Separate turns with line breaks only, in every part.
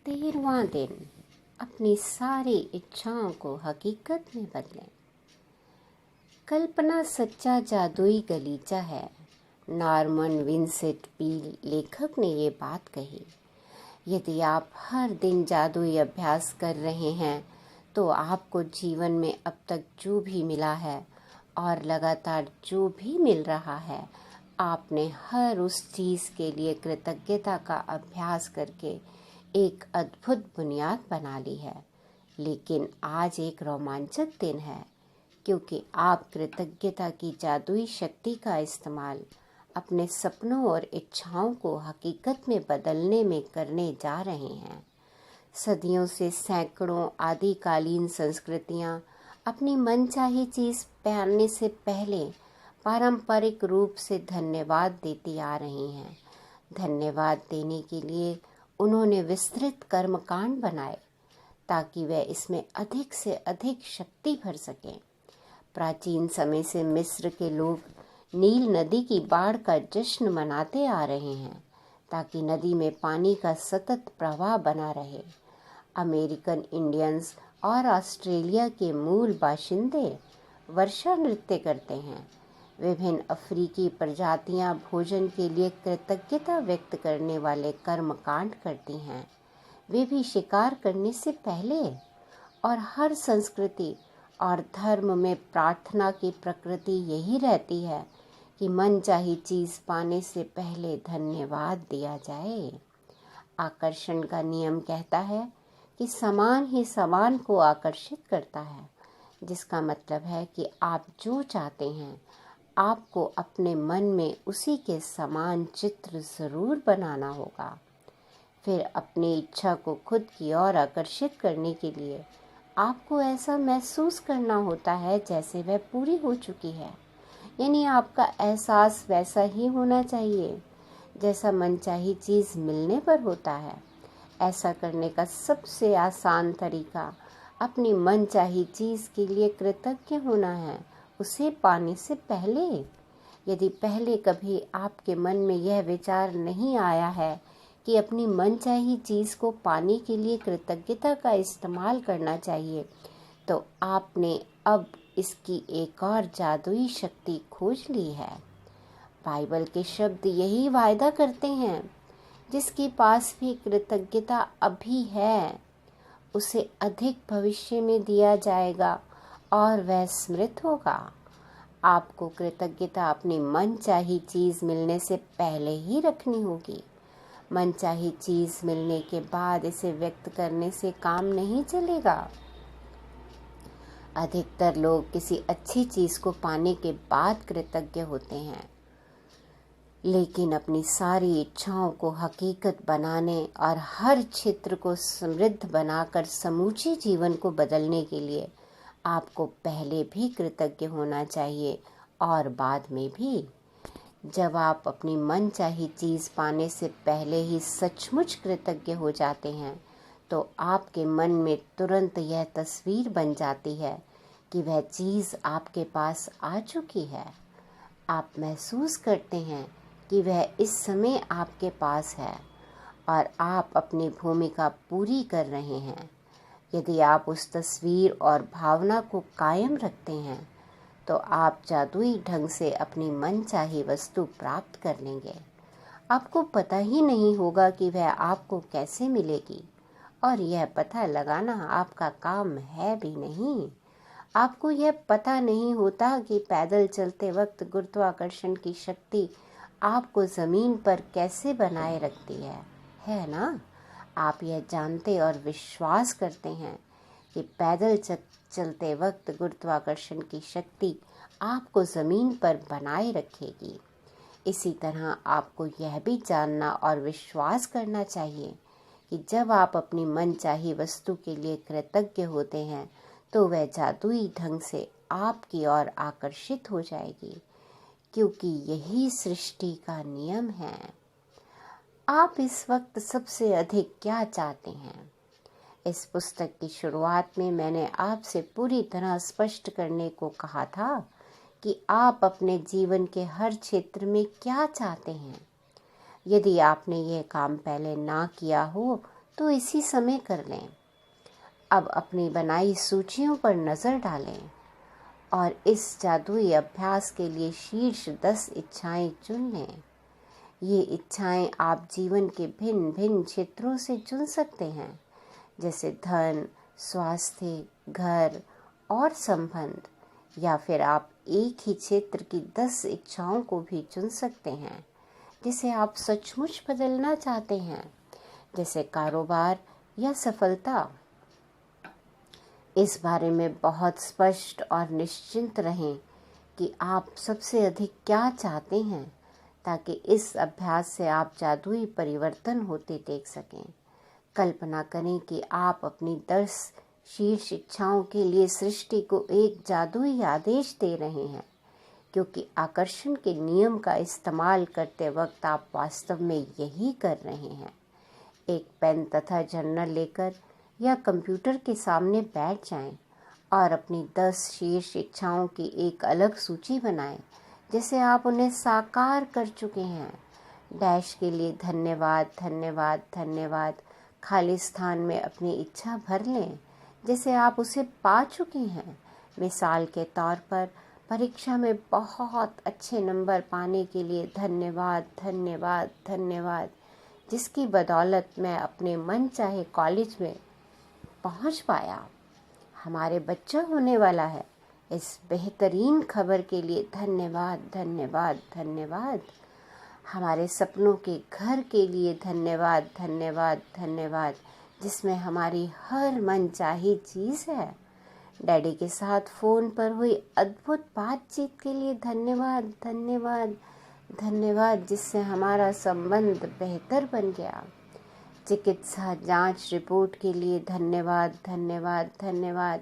13वां दिन अपनी सारी इच्छाओं को हकीकत में बदलें। कल्पना सच्चा जादुई गलीचा है। नॉर्मन विंसेंट पील लेखक ने ये बात कही। यदि आप हर दिन जादुई अभ्यास कर रहे हैं तो आपको जीवन में अब तक जो भी मिला है और लगातार जो भी मिल रहा है, आपने हर उस चीज़ के लिए कृतज्ञता का अभ्यास करके एक अद्भुत बुनियाद बना ली है। लेकिन आज एक रोमांचक दिन है, क्योंकि आप कृतज्ञता की जादुई शक्ति का इस्तेमाल अपने सपनों और इच्छाओं को हकीकत में बदलने में करने जा रहे हैं। सदियों से सैकड़ों आदिकालीन संस्कृतियां अपनी मनचाही चीज़ पाने से पहले पारंपरिक रूप से धन्यवाद देती आ रही हैं। धन्यवाद देने के लिए उन्होंने विस्तृत कर्मकांड बनाए ताकि वह इसमें अधिक से अधिक शक्ति भर सकें। प्राचीन समय से मिस्र के लोग नील नदी की बाढ़ का जश्न मनाते आ रहे हैं ताकि नदी में पानी का सतत प्रवाह बना रहे। अमेरिकन इंडियंस और ऑस्ट्रेलिया के मूल बाशिंदे वर्षा नृत्य करते हैं। विभिन्न अफ्रीकी प्रजातियां भोजन के लिए कृतज्ञता व्यक्त करने वाले कर्मकांड करती हैं। वे भी शिकार करने से पहले, और हर संस्कृति और धर्म में प्रार्थना की प्रकृति यही रहती है कि मनचाही चीज़ पाने से पहले धन्यवाद दिया जाए। आकर्षण का नियम कहता है कि समान ही समान को आकर्षित करता है, जिसका मतलब है कि आप जो चाहते हैं आपको अपने मन में उसी के समान चित्र ज़रूर बनाना होगा। फिर अपनी इच्छा को खुद की ओर आकर्षित करने के लिए आपको ऐसा महसूस करना होता है जैसे वह पूरी हो चुकी है। यानी आपका एहसास वैसा ही होना चाहिए जैसा मनचाही चीज़ मिलने पर होता है। ऐसा करने का सबसे आसान तरीका अपनी मनचाही चीज़ के लिए कृतज्ञ होना है, उसे पाने से पहले। यदि पहले कभी आपके मन में यह विचार नहीं आया है कि अपनी मनचाही चीज़ को पाने के लिए कृतज्ञता का इस्तेमाल करना चाहिए, तो आपने अब इसकी एक और जादुई शक्ति खोज ली है। बाइबल के शब्द यही वायदा करते हैं, जिसके पास भी कृतज्ञता अभी है उसे अधिक भविष्य में दिया जाएगा और वह समृद्ध होगा। आपको कृतज्ञता अपनी मनचाही चीज़ मिलने से पहले ही रखनी होगी। मनचाही चीज़ मिलने के बाद इसे व्यक्त करने से काम नहीं चलेगा। अधिकतर लोग किसी अच्छी चीज़ को पाने के बाद कृतज्ञ होते हैं, लेकिन अपनी सारी इच्छाओं को हकीकत बनाने और हर क्षेत्र को समृद्ध बनाकर समूचे जीवन को बदलने के लिए आपको पहले भी कृतज्ञ होना चाहिए और बाद में भी। जब आप अपनी मनचाही चीज़ पाने से पहले ही सचमुच कृतज्ञ हो जाते हैं, तो आपके मन में तुरंत यह तस्वीर बन जाती है कि वह चीज़ आपके पास आ चुकी है। आप महसूस करते हैं कि वह इस समय आपके पास है और आप अपनी भूमिका पूरी कर रहे हैं। यदि आप उस तस्वीर और भावना को कायम रखते हैं, तो आप जादुई ढंग से अपनी मनचाही वस्तु प्राप्त कर लेंगे। आपको पता ही नहीं होगा कि वह आपको कैसे मिलेगी, और यह पता लगाना आपका काम है भी नहीं। आपको यह पता नहीं होता कि पैदल चलते वक्त गुरुत्वाकर्षण की शक्ति आपको ज़मीन पर कैसे बनाए रखती है ना? आप यह जानते और विश्वास करते हैं कि पैदल चलते वक्त गुरुत्वाकर्षण की शक्ति आपको ज़मीन पर बनाए रखेगी। इसी तरह आपको यह भी जानना और विश्वास करना चाहिए कि जब आप अपनी मनचाही वस्तु के लिए कृतज्ञ होते हैं, तो वह जादुई ढंग से आपकी ओर आकर्षित हो जाएगी, क्योंकि यही सृष्टि का नियम है। आप इस वक्त सबसे अधिक क्या चाहते हैं? इस पुस्तक की शुरुआत में मैंने आपसे पूरी तरह स्पष्ट करने को कहा था कि आप अपने जीवन के हर क्षेत्र में क्या चाहते हैं। यदि आपने यह काम पहले ना किया हो तो इसी समय कर लें। अब अपनी बनाई सूचियों पर नज़र डालें और इस जादुई अभ्यास के लिए शीर्ष 10 इच्छाएं चुन लें। ये इच्छाएं आप जीवन के भिन्न भिन्न क्षेत्रों से चुन सकते हैं, जैसे धन, स्वास्थ्य, घर और संबंध, या फिर आप एक ही क्षेत्र की 10 इच्छाओं को भी चुन सकते हैं जिसे आप सचमुच बदलना चाहते हैं, जैसे कारोबार या सफलता। इस बारे में बहुत स्पष्ट और निश्चिंत रहें कि आप सबसे अधिक क्या चाहते हैं, ताकि इस अभ्यास से आप जादुई परिवर्तन होते देख सकें। कल्पना करें कि आप अपनी 10 शीर्ष इच्छाओं के लिए सृष्टि को एक जादुई आदेश दे रहे हैं, क्योंकि आकर्षण के नियम का इस्तेमाल करते वक्त आप वास्तव में यही कर रहे हैं। एक पेन तथा जर्नल लेकर या कंप्यूटर के सामने बैठ जाएं और अपनी 10 शीर्ष इच्छाओं की एक अलग सूची बनाएं, जैसे आप उन्हें साकार कर चुके हैं। डैश के लिए धन्यवाद, धन्यवाद, धन्यवाद। खाली स्थान में अपनी इच्छा भर लें जैसे आप उसे पा चुके हैं। मिसाल के तौर पर, परीक्षा में बहुत अच्छे नंबर पाने के लिए धन्यवाद, धन्यवाद, धन्यवाद, जिसकी बदौलत मैं अपने मन चाहे कॉलेज में पहुंच पाया। हमारे बच्चा होने वाला है, इस बेहतरीन खबर के लिए धन्यवाद, धन्यवाद, धन्यवाद। हमारे सपनों के घर के लिए धन्यवाद, धन्यवाद, धन्यवाद, जिसमें हमारी हर मनचाही चीज़ है। डैडी के साथ फ़ोन पर हुई अद्भुत बातचीत के लिए धन्यवाद, धन्यवाद, धन्यवाद, जिससे हमारा संबंध बेहतर बन गया। चिकित्सा जांच रिपोर्ट के लिए धन्यवाद, धन्यवाद, धन्यवाद,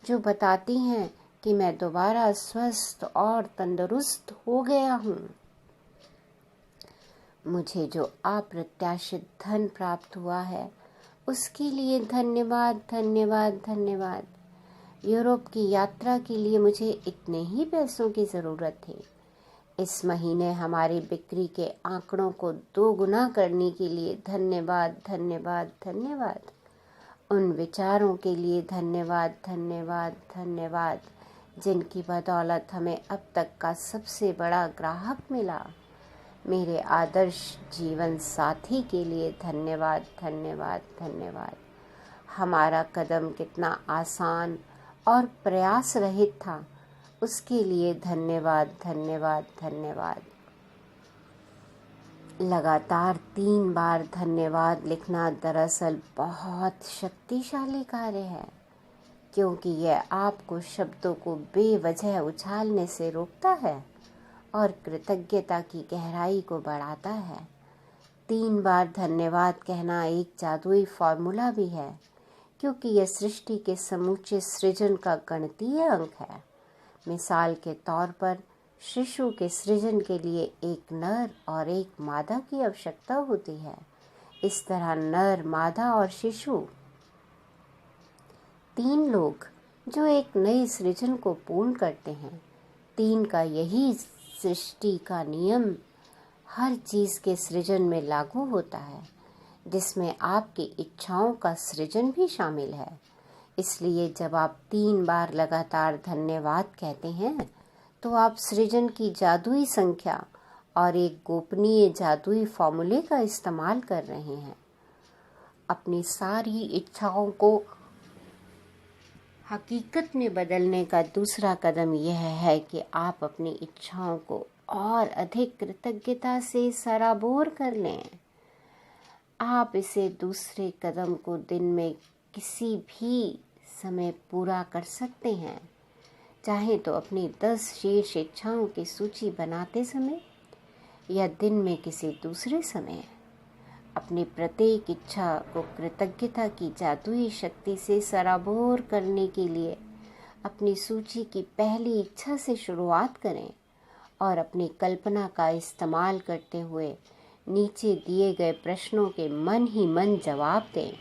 जो बताती हैं कि मैं दोबारा स्वस्थ और तंदुरुस्त हो गया हूँ। मुझे जो अप्रत्याशित धन प्राप्त हुआ है उसके लिए धन्यवाद, धन्यवाद, धन्यवाद। यूरोप की यात्रा के लिए मुझे इतने ही पैसों की ज़रूरत थी। इस महीने हमारी बिक्री के आंकड़ों को 2 गुना करने के लिए धन्यवाद, धन्यवाद, धन्यवाद। उन विचारों के लिए धन्यवाद, धन्यवाद, धन्यवाद, जिनकी बदौलत हमें अब तक का सबसे बड़ा ग्राहक मिला। मेरे आदर्श जीवन साथी के लिए धन्यवाद, धन्यवाद, धन्यवाद। हमारा कदम कितना आसान और प्रयास रहित था, उसके लिए धन्यवाद, धन्यवाद, धन्यवाद। लगातार 3 बार धन्यवाद लिखना दरअसल बहुत शक्तिशाली कार्य है, क्योंकि यह आपको शब्दों को बेवजह उछालने से रोकता है और कृतज्ञता की गहराई को बढ़ाता है। 3 बार धन्यवाद कहना एक जादुई फॉर्मूला भी है, क्योंकि यह सृष्टि के समूचे सृजन का गणितीय अंक है। मिसाल के तौर पर, शिशु के सृजन के लिए एक नर और एक मादा की आवश्यकता होती है। इस तरह नर, मादा और शिशु, 3 लोग जो एक नए सृजन को पूर्ण करते हैं। 3 का यही सृष्टि का नियम हर चीज़ के सृजन में लागू होता है, जिसमें आपकी इच्छाओं का सृजन भी शामिल है। इसलिए जब आप 3 बार लगातार धन्यवाद कहते हैं, तो आप सृजन की जादुई संख्या और एक गोपनीय जादुई फॉर्मूले का इस्तेमाल कर रहे हैं। अपनी सारी इच्छाओं को हकीकत में बदलने का दूसरा कदम यह है कि आप अपनी इच्छाओं को और अधिक कृतज्ञता से सराबोर कर लें। आप इसे दूसरे कदम को दिन में किसी भी समय पूरा कर सकते हैं, चाहे तो अपनी 10 शीर्ष इच्छाओं की सूची बनाते समय या दिन में किसी दूसरे समय। अपनी प्रत्येक इच्छा को कृतज्ञता की जादुई शक्ति से सराबोर करने के लिए अपनी सूची की पहली इच्छा से शुरुआत करें और अपनी कल्पना का इस्तेमाल करते हुए नीचे दिए गए प्रश्नों के मन ही मन जवाब दें,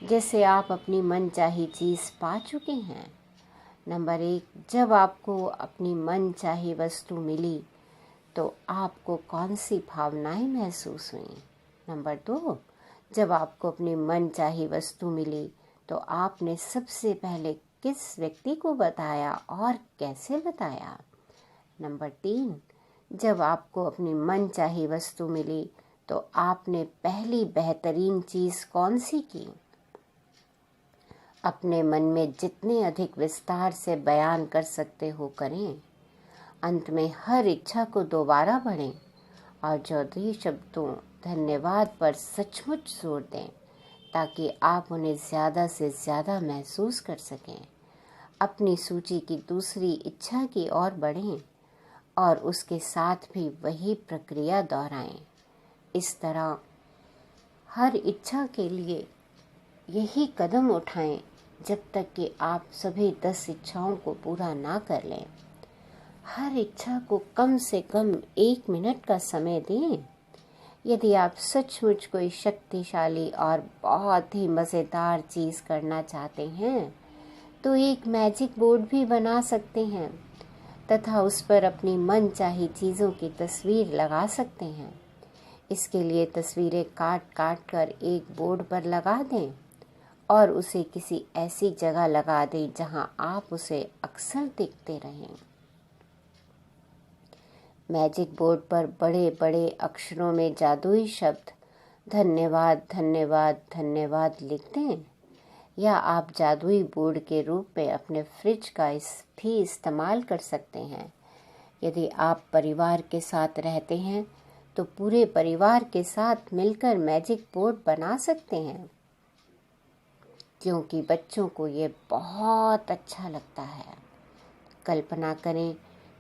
जैसे आप अपनी मनचाही चीज़ पा चुके हैं। नंबर 1, जब आपको अपनी मनचाही वस्तु मिली तो आपको कौन सी भावनाएं महसूस हुईं? नंबर 2, जब आपको अपनी मनचाही वस्तु मिली तो आपने सबसे पहले किस व्यक्ति को बताया और कैसे बताया? नंबर 3, जब आपको अपनी मनचाही वस्तु मिली तो आपने पहली बेहतरीन चीज़ कौन सी की? अपने मन में जितने अधिक विस्तार से बयान कर सकते हो करें। अंत में हर इच्छा को दोबारा पढ़ें और चौधरी शब्दों धन्यवाद पर सचमुच जोर दें ताकि आप उन्हें ज़्यादा से ज़्यादा महसूस कर सकें। अपनी सूची की दूसरी इच्छा की ओर बढ़ें और उसके साथ भी वही प्रक्रिया दोहराएं। इस तरह हर इच्छा के लिए यही कदम उठाएं जब तक कि आप सभी 10 इच्छाओं को पूरा ना कर लें। हर इच्छा को कम से कम 1 मिनट का समय दें। यदि आप सचमुच कोई शक्तिशाली और बहुत ही मज़ेदार चीज़ करना चाहते हैं तो एक मैजिक बोर्ड भी बना सकते हैं तथा उस पर अपनी मनचाही चीज़ों की तस्वीर लगा सकते हैं। इसके लिए तस्वीरें काट काट कर एक बोर्ड पर लगा दें और उसे किसी ऐसी जगह लगा दें जहां आप उसे अक्सर देखते रहें। मैजिक बोर्ड पर बड़े बड़े अक्षरों में जादुई शब्द धन्यवाद धन्यवाद धन्यवाद लिख दें, या आप जादुई बोर्ड के रूप में अपने फ्रिज का भी इस्तेमाल कर सकते हैं। यदि आप परिवार के साथ रहते हैं तो पूरे परिवार के साथ मिलकर मैजिक बोर्ड बना सकते हैं, क्योंकि बच्चों को ये बहुत अच्छा लगता है। कल्पना करें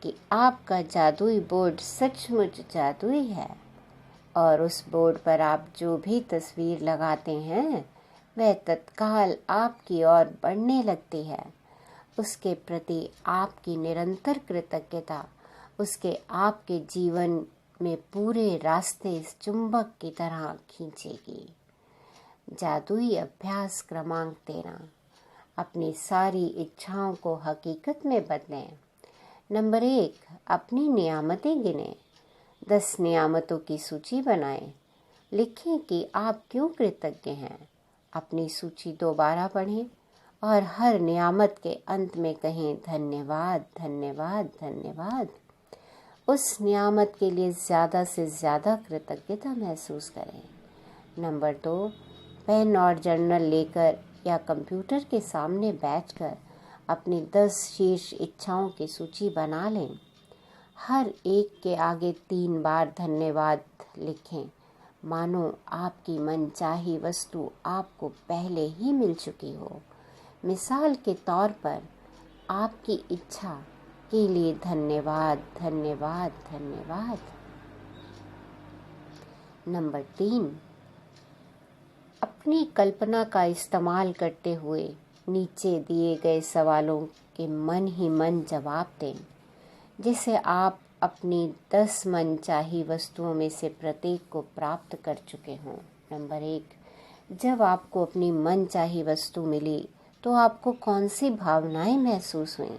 कि आपका जादुई बोर्ड सचमुच जादुई है और उस बोर्ड पर आप जो भी तस्वीर लगाते हैं वह तत्काल आपकी ओर बढ़ने लगती है। उसके प्रति आपकी निरंतर कृतज्ञता उसके आपके जीवन में पूरे रास्ते इस चुंबक की तरह खींचेगी। जादुई अभ्यास क्रमांक 13, अपनी सारी इच्छाओं को हकीकत में बदलें। नंबर 1, अपनी नियामतें गिनें। 10 नियामतों की सूची बनाएं। लिखें कि आप क्यों कृतज्ञ हैं। अपनी सूची दोबारा पढ़ें और हर नियामत के अंत में कहें धन्यवाद धन्यवाद धन्यवाद। उस नियामत के लिए ज़्यादा से ज़्यादा कृतज्ञता महसूस करें। नंबर 2, पेन और जर्नल लेकर या कंप्यूटर के सामने बैठकर अपनी 10 शीर्ष इच्छाओं की सूची बना लें। हर एक के आगे 3 बार धन्यवाद लिखें, मानो आपकी मनचाही वस्तु आपको पहले ही मिल चुकी हो। मिसाल के तौर पर, आपकी इच्छा के लिए धन्यवाद धन्यवाद धन्यवाद। नंबर 3, अपनी कल्पना का इस्तेमाल करते हुए नीचे दिए गए सवालों के मन ही मन जवाब दें, जिसे आप अपनी 10 मनचाही वस्तुओं में से प्रत्येक को प्राप्त कर चुके हों। नंबर 1, जब आपको अपनी मनचाही वस्तु मिली तो आपको कौन सी भावनाएं महसूस हुईं?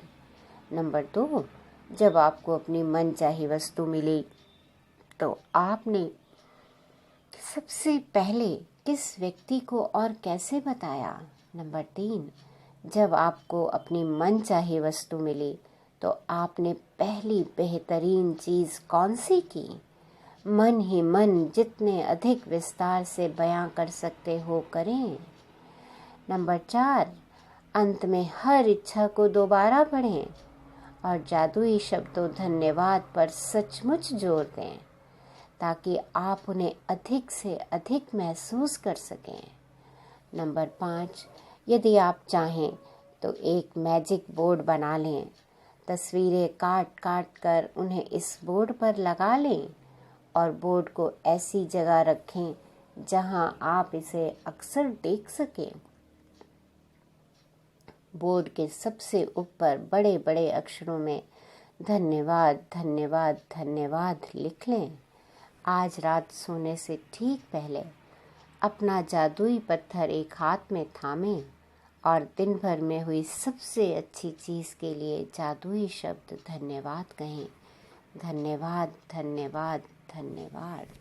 नंबर 2, जब आपको अपनी मनचाही वस्तु मिली तो आपने सबसे पहले किस व्यक्ति को और कैसे बताया? नंबर 3, जब आपको अपनी मनचाही वस्तु मिली तो आपने पहली बेहतरीन चीज़ कौन सी की? मन ही मन जितने अधिक विस्तार से बयां कर सकते हो करें। नंबर 4, अंत में हर इच्छा को दोबारा पढ़ें और जादुई शब्दों धन्यवाद पर सचमुच जोर दें ताकि आप उन्हें अधिक से अधिक महसूस कर सकें। नंबर 5, यदि आप चाहें तो एक मैजिक बोर्ड बना लें। तस्वीरें काट काट कर उन्हें इस बोर्ड पर लगा लें और बोर्ड को ऐसी जगह रखें जहां आप इसे अक्सर देख सकें। बोर्ड के सबसे ऊपर बड़े बड़े अक्षरों में धन्यवाद धन्यवाद धन्यवाद लिख लें। आज रात सोने से ठीक पहले अपना जादुई पत्थर एक हाथ में थामें और दिन भर में हुई सबसे अच्छी चीज़ के लिए जादुई शब्द धन्यवाद कहें। धन्यवाद धन्यवाद धन्यवाद।